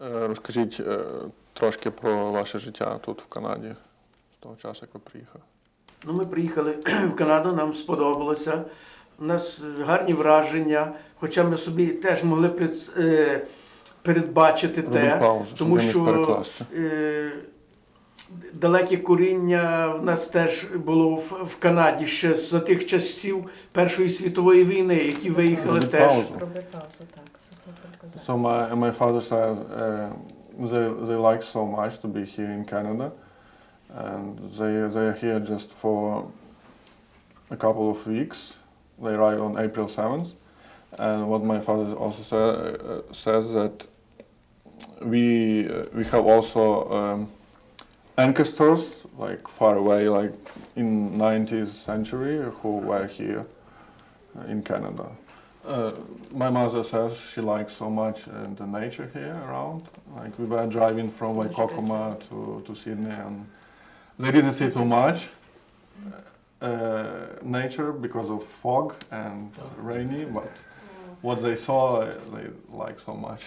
Розкажіть трошки про ваше життя тут в Канаді з того часу, як ви приїхали. Ну, ми приїхали в Канаду, нам сподобалося. У нас гарні враження, хоча ми собі теж могли передбачити Робіть паузу, щоб тому я міг що перекласти. далеке коріння в нас теж було в Канаді ще за тих часів Першої світової війни, які виїхали Робіть теж. паузу. So my father said they like so much to be here in Canada, and they are here just for a couple of weeks. They arrived on April 7th, and what my father also says that we have also ancestors like far away, like in 19th century, who were here in Canada. My mother says she likes so much the nature here around. Like we were driving from Waikokoma to Sydney, and they didn't see too much nature because of fog and rainy, but what they saw they like so much.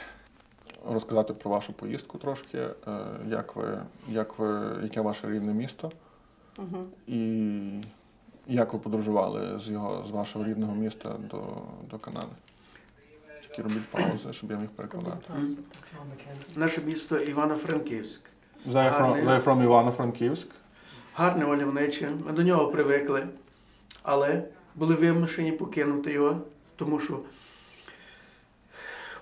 Розказати про вашу поїздку трошки, яке ваше рідне місто, і як ви подорожували з вашого рідного міста до Канади. Тільки робіть паузи, щоб я міг перекладати. Наше місто Івано-Франківськ. They're from Ivano-Frankivsk. Гарне мальовниче, ми до нього привикли, але були вимушені покинути його, тому що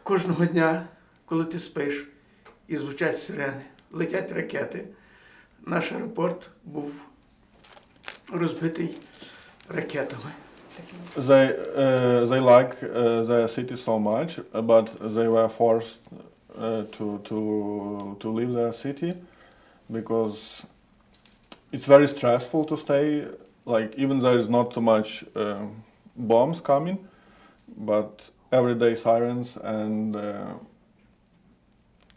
кожного дня, коли ти спиш і звучать сирени, летять ракети, наш аеропорт був розбитий ракетами. They like their city so much, but they were forced to leave their city because it's very stressful to stay. Like even there is not too much bombs coming, but everyday sirens, and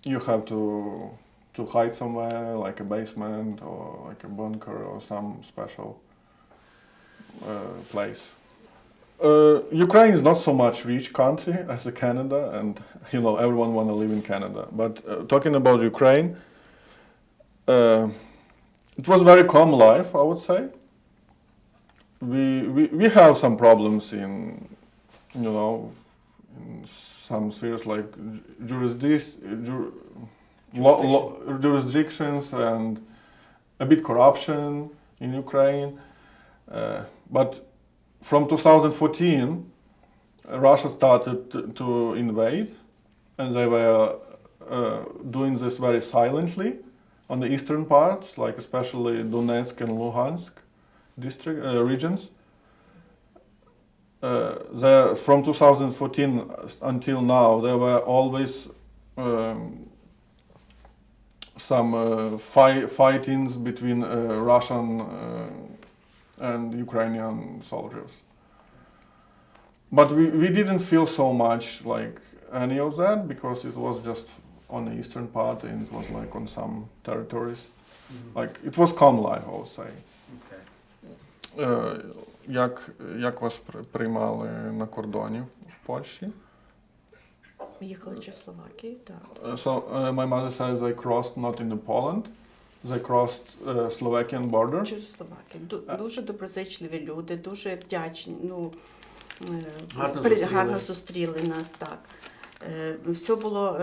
you have to hide somewhere, like a basement or like a bunker or some special place. Ukraine is not so much rich country as Canada, and everyone want to live in Canada. But talking about Ukraine, it was very calm life, I would say. We have some problems in some spheres like jurisdictions and a bit corruption in Ukraine. But from 2014, Russia started to invade, and they were doing this very silently on the eastern parts, like especially Donetsk and Luhansk regions. From 2014 until now, there were always some fightings between Russian and Ukrainian soldiers. But we didn't feel so much like any of that because it was just on the eastern part and it was like on some territories. Like it was calm life, I would say. Як вас приймали на кордоні в Польщі? Ми їхали через Словакію, так. So my mother says they crossed not in Poland, they crossed Slovakian border. Через Словакію. Дуже доброзичливі люди, дуже вдячні. Гарно зустріли нас, так. Все було,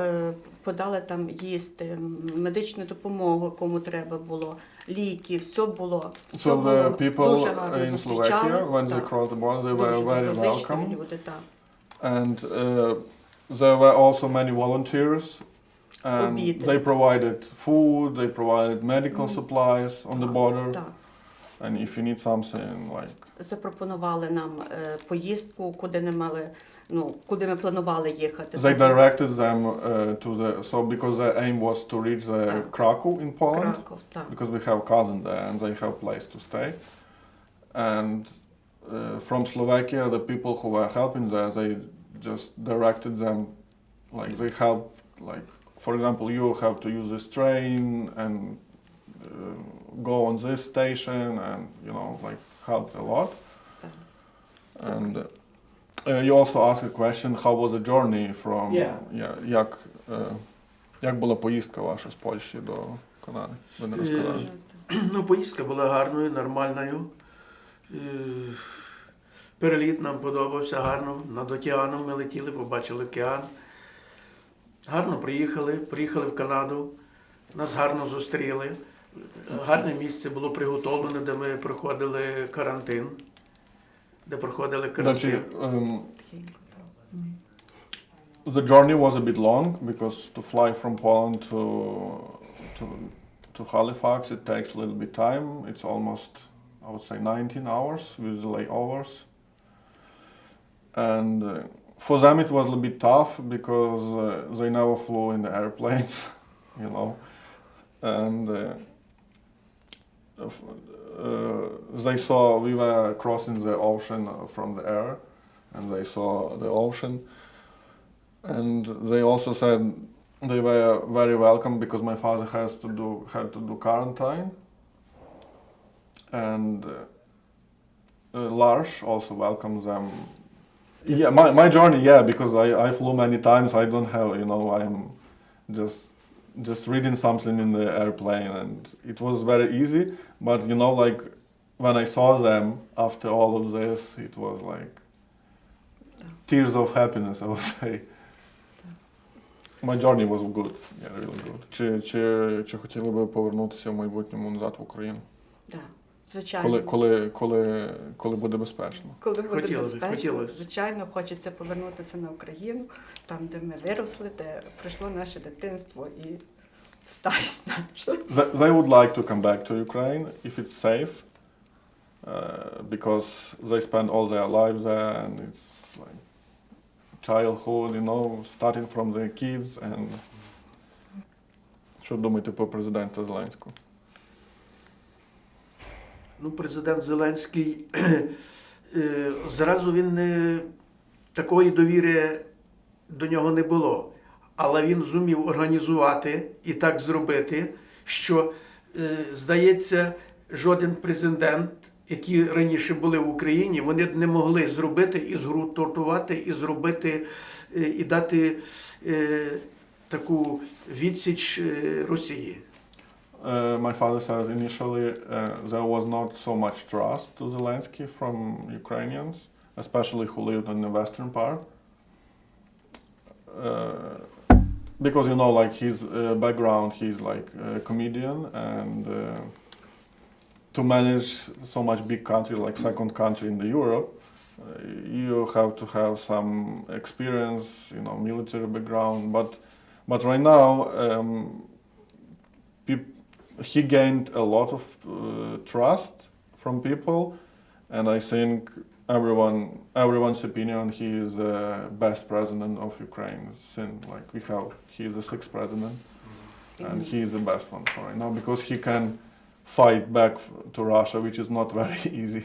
подали там їсти, медичну допомогу, кому треба було, ліки, все було. So the people in Slovakia, when they crossed the border, they were very welcome. Люди, так. And there were also many volunteers, and they provided food, they provided medical supplies on the border. Так. And if you need something like... Запропонували нам поїздку, куди ми планували їхати. They directed them because their aim was to reach Krakow in Poland, because we have cousin there and they have place to stay. And from Slovakia, the people who were helping there, they just directed them, like they helped, like for example, you have to use this train and go on this station, and like helped a lot. And you also asked a question, how was the journey from Як була поїздка ваша з Польщі до Канади? Ви не розказали? Ну, поїздка була гарною, нормальною. Переліт нам подобався гарно. Над океаном ми летіли, побачили океан. Гарно приїхали в Канаду. Нас гарно зустріли. Гарне місце було приготовлене, де ми проходили карантин. Значить, the journey was a bit long because to fly from Poland to Halifax it takes a little bit time. It's almost, I would say, 19 hours with layovers. And for them it was a little bit tough because they never flew in the airplanes, you know. And they saw we were crossing the ocean from the air, and they saw the ocean. And they also said they were very welcome because my father had to do quarantine. And Lars also welcomes them. Yeah, my journey, yeah, because I flew many times. I don't have, you know, I'm just reading something in the airplane, and it was very easy. But you know, like when I saw them after all of this, it was like tears of happiness, I would say. My journey was good, yeah, really good. Чи хотіли би повернутися в майбутньому назад в Україну? Так, звичайно. Коли буде безпечно? Коли буде безпечно, хотілося. звичайно, хочеться повернутися на Україну, там, де ми виросли, де пройшло наше дитинство і старість наша. They would like to come back to Ukraine if it's safe, because they spend all their lives there, and it's like childhood, you know, starting from the kids. And що думаєте про президента Зеленського? Ну, президент Зеленський, зразу такої довіри до нього не було. Але він зумів організувати і так зробити, що, здається, жоден президент, які раніше були в Україні, вони б не могли зробити і згуртувати, і зробити, і дати таку відсіч Росії. My father says initially there was not so much trust to Zelensky from Ukrainians, especially who lived in the western part. Because, you know, like his background, he's like a comedian, and to manage so much big country, like second country in the Europe, you have to have some experience, you know, military background. But right now, he gained a lot of trust from people, and I think everyone's opinion, he is the best president of Ukraine. Since like he is the sixth president, and he is the best one for right now because he can fight back to Russia, which is not very easy.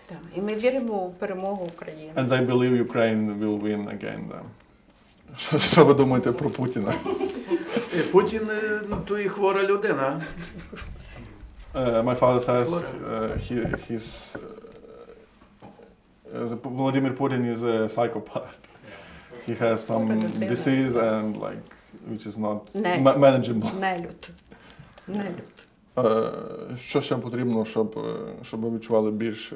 Так, і ми віримо в перемогу України. And I believe Ukraine will win again then. Що ви думаєте про Путіна? Путін – то і хвора людина. My father says Vladimir Putin is a psychopath. He has some disease and like which is not manageable. Нелюд. Що ще потрібно, щоб ви відчували більш,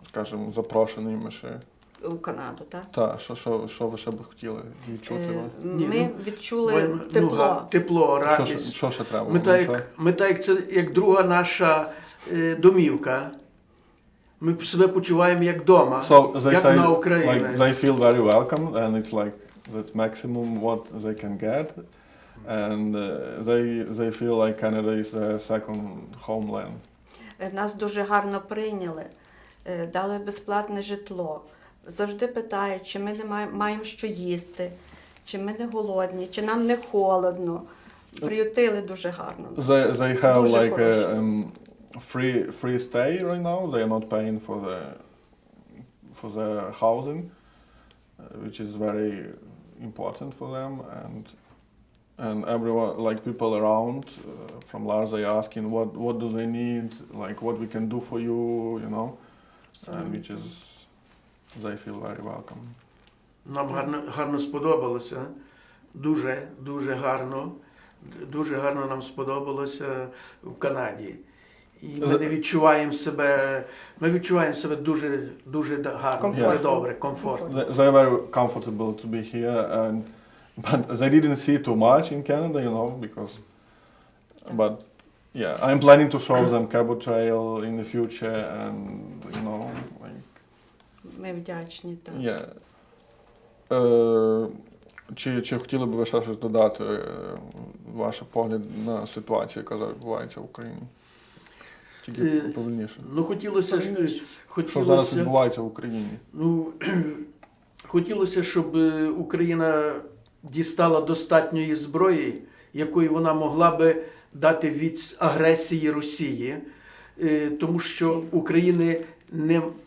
скажімо, запрошеними ще? У Канаду, так? Так, що ви ще б хотіли відчути? Ми відчули тепло. Тепло, радість. Що ще треба? Ми так, це як друга наша домівка. Ми себе почуваємо як вдома, як на Україні. Like, they feel very welcome, and it's like that's maximum what they can get. And they feel like Canada is their second homeland. Нас дуже гарно прийняли, дали безплатне житло. Завжди питають, чи ми не маємо що їсти, чи ми не голодні, чи нам не холодно. Приютили дуже гарно. They have дуже like a free stay right now. They are not paying for the housing, which is very important for them. And everyone, like people around from Lars, they asking what do they need, like what we can do for you, you know, and which is they feel very welcome. Нам гарно сподобалося. дуже гарно. Дуже гарно нам сподобалося в Канаді. І ми відчуваємо себе дуже гарно, дуже добре, комфортно. They're very comfortable to be here, but they didn't see too much in Canada, you know, because. But yeah, I'm planning to show them Cabo Trail in the future, and you know, like. Ми вдячні, так. Yeah. Чи хотіли б ви ще щось додати, ваш погляд на ситуацію, яка відбувається в Україні? Тільки повільніше. Ну, хотілося, що зараз відбувається в Україні? Ну, хотілося, щоб Україна дістала достатньої зброї, якою вона могла би дати від агресії Росії, тому що України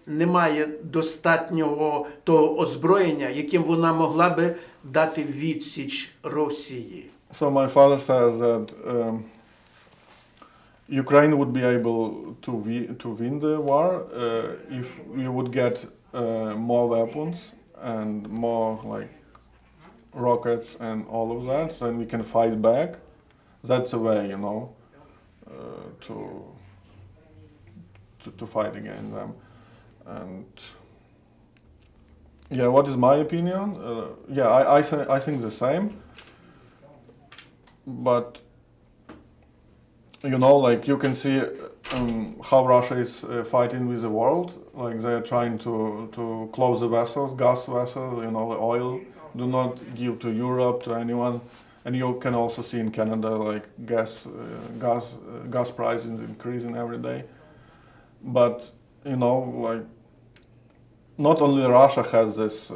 немає достатнього того озброєння, яким вона могла би дати відсіч Росії. So my father says that Ukraine would be able to win the war if we would get more weapons and more like rockets and all of that, so then we can fight back. That's a way, you know, to fight against them. And yeah, what is my opinion? Yeah, I think the same. But you know, like you can see how Russia is fighting with the world. Like they are trying to close the vessels, gas vessels, you know, the oil. Do not give to Europe, to anyone. And you can also see in Canada, like gas prices increasing every day. But you know, like not only Russia has this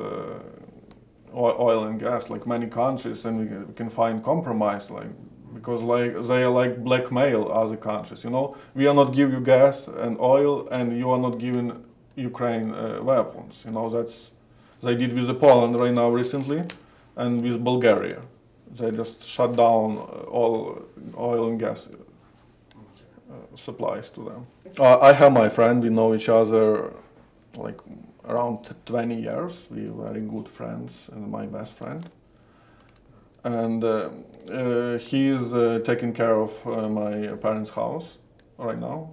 oil and gas, like many countries, and we can find compromise, like because like they are like blackmail other countries. You know, we are not give you gas and oil, and you are not giving Ukraine weapons. You know, that's they did with Poland right now recently, and with Bulgaria. They just shut down all oil and gas supplies to them. I have my friend. We know each other like around 20 years. We're very good friends, and my best friend. And he is taking care of my parents' house right now.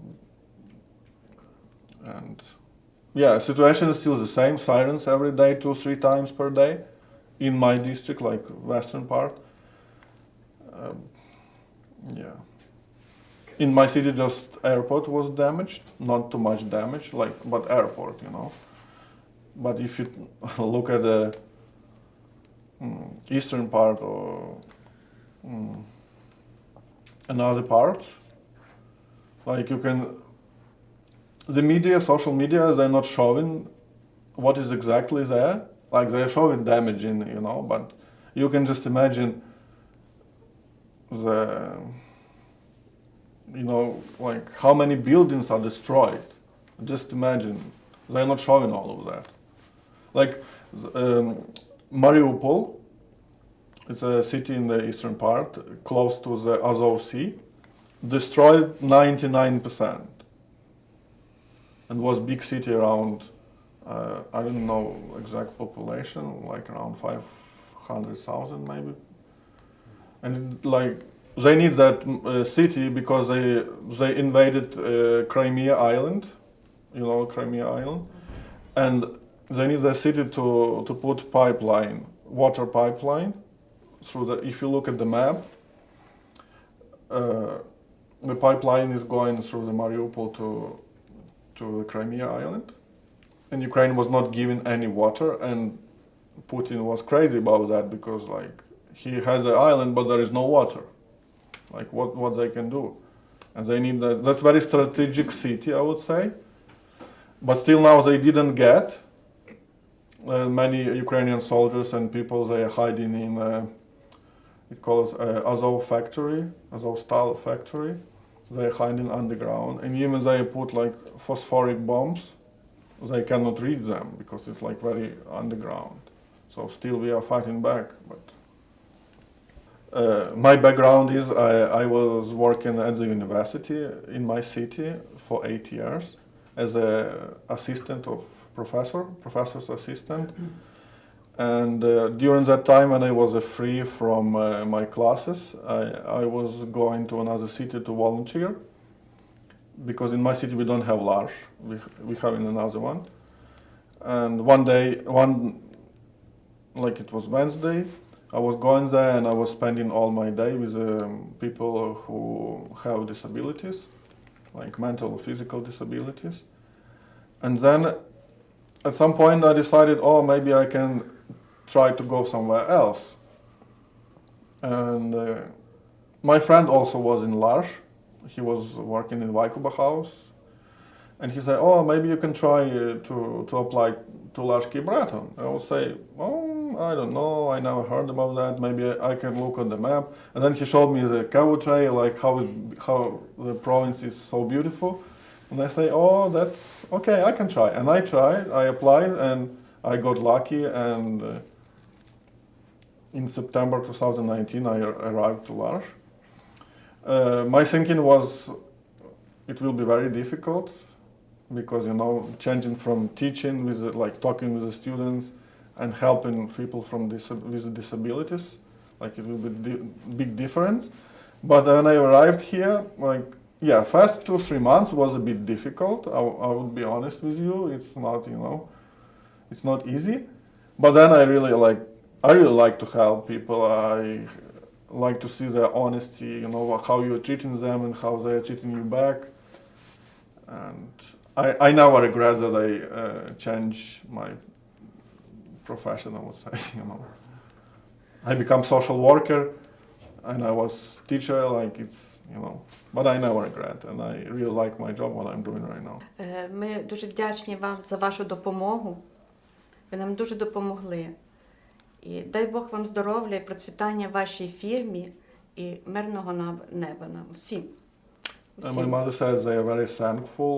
And yeah, situation is still the same. Sirens every day, 2-3 times per day, in my district, like western part. Yeah. In my city, just airport was damaged, not too much damage, like but airport, you know. But if you look at the eastern part or another parts, like you can, the media, social media, they're not showing what is exactly there. Like they're showing damaging, you know, but you can just imagine like how many buildings are destroyed. Just imagine. They're not showing all of that. Like Mariupol, it's a city in the eastern part, close to the Azov Sea, destroyed 99%. And was big city around, I don't know exact population, like around 500,000 maybe. And like they need that city because they invaded Crimea Island, you know Crimea Island, and they need the city to put pipeline, water pipeline, through the. If you look at the map, the pipeline is going through the Mariupol to the Crimea Island, and Ukraine was not given any water, and Putin was crazy about that because like he has an island but there is no water. Like what they can do, and they need that. That's very strategic city, I would say. But still now they didn't get many Ukrainian soldiers and people. They are hiding in it calls Azov factory, Azov style factory. They are hiding underground, and even they put like phosphoric bombs. They cannot reach them because it's like very underground. So still we are fighting back, but. My background is I was working at the university in my city for 8 years as an assistant of professor's assistant. And during that time, when I was free from my classes, I was going to another city to volunteer, because in my city we don't have L'Arche, we have in another one. And one day, like it was Wednesday, I was going there and I was spending all my day with people who have disabilities, like mental or physical disabilities. And then at some point I decided, oh, maybe I can try to go somewhere else. And my friend also was in L'Arche. He was working in Vaikuba house. And he said, oh, maybe you can try to apply to L'Arche Key Breton. I would say, oh, I don't know, I never heard about that, maybe I can look on the map. And then he showed me the Kevu Trail, like how the province is so beautiful. And I say, oh, that's okay, I can try. And I tried, I applied, and I got lucky, and in September 2019 I arrived to L'Arche. My thinking was it will be very difficult, because, you know, changing from teaching with like talking with the students and helping people from with disabilities, like it will be big difference. But when I arrived here, like, yeah, first 2-3 months was a bit difficult. I would be honest with you. It's not, you know, it's not easy. But then I really like to help people. I like to see their honesty, you know, how you're treating them and how they're treating you back. And I never regret that I changed my profession, I would say, you know. I become social worker and I was teacher, like it's, you know, but I never regret, and I really like my job, what I'm doing right now. Ми дуже вдячні вам за вашу допомогу. Ви нам дуже допомогли. І дай Бог вам здоров'я і процвітання вашій фірмі і мирного неба нам всім. My mother says they are very thankful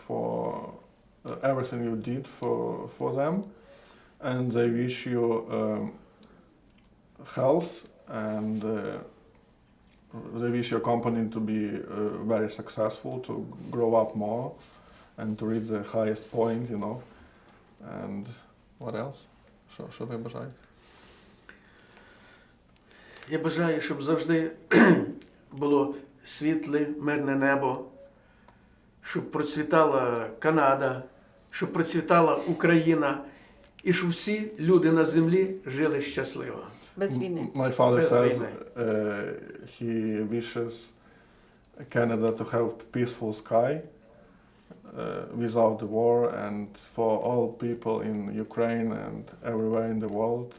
for everything you did for them, and they wish you health, and they wish your company to be very successful, to grow up more, and to reach the highest point, you know. And what else? Що ви бажаєте? Я бажаю, щоб завжди було світле, мирне небо, щоб процвітала Канада, щоб процвітала Україна, і щоб всі люди на землі жили щасливо. Без війни. My father says he wishes Canada to have peaceful sky without the war, and for all people in Ukraine and everywhere in the world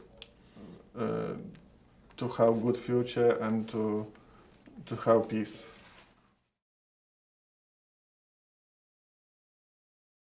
to have good future and to have peace.